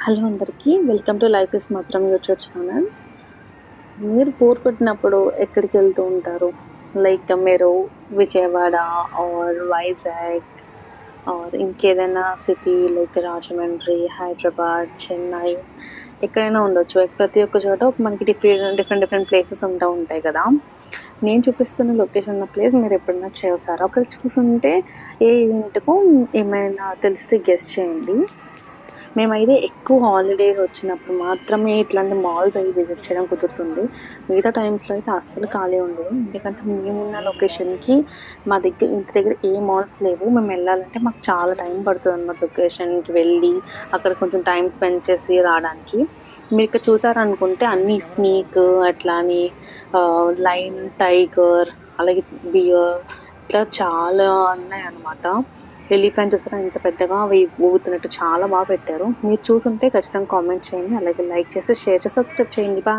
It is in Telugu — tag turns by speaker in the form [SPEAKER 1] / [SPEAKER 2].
[SPEAKER 1] హలో అందరికీ వెల్కమ్ టు లైఫ్ ఇస్ మాత్రం యూట్యూబ్ ఛానల్. మీరు బోర్ కొట్టినప్పుడు ఎక్కడికి వెళ్తూ ఉంటారు? లైక్ మీరు విజయవాడ ఆర్ వైజాగ్ ఆర్ ఇంకేదైనా సిటీ లైక్ రాజమండ్రి, హైదరాబాద్, చెన్నై ఎక్కడైనా ఉండొచ్చు. ప్రతి ఒక్క చోట మనకి డిఫరెంట్ ప్లేసెస్ ఉంటాయి కదా! నేను చూపిస్తున్న లొకేషన్ ఉన్న ప్లేస్ మీరు ఎప్పుడైనా చూసారా? ఒకవేళ చూసుంటే ఏ ఈవెంట్‌కో ఏమైనా తెలిస్తే గెస్ చేయండి. మేమైతే ఎక్కువ హాలిడేస్ వచ్చినప్పుడు మాత్రమే ఇట్లాంటి మాల్స్ అవి విజిట్ చేయడం కుదురుతుంది. మిగతా టైమ్స్‌లో అయితే అస్సలు ఖాళీ ఉండదు. ఎందుకంటే మేమున్న లొకేషన్‌కి ఇంటి దగ్గర ఏ మాల్స్ లేవు. మేము వెళ్ళాలంటే మాకు చాలా టైం పడుతుందన్నమాట లొకేషన్‌కి వెళ్ళి, అక్కడ కొంచెం టైం స్పెండ్ చేసి రావడానికి. మీరిక్కడ చూసారనుకుంటే అన్నీ స్నీక్ అట్లా అని లయన్, టైగర్ అలాగే బియర్ ఇట్లా చాలా ఉన్నాయన్నమాట. ఎలిఫెంట్ చూసారా ఎంత పెద్దగా అవి ఊగుతున్నట్టు చాలా బాగా పెట్టారు. మీరు చూసుంటే ఖచ్చితంగా కామెంట్ చేయండి. అలాగే లైక్ చేసి, షేర్ చేసి, సబ్స్క్రైబ్ చేయండి. బాయ్.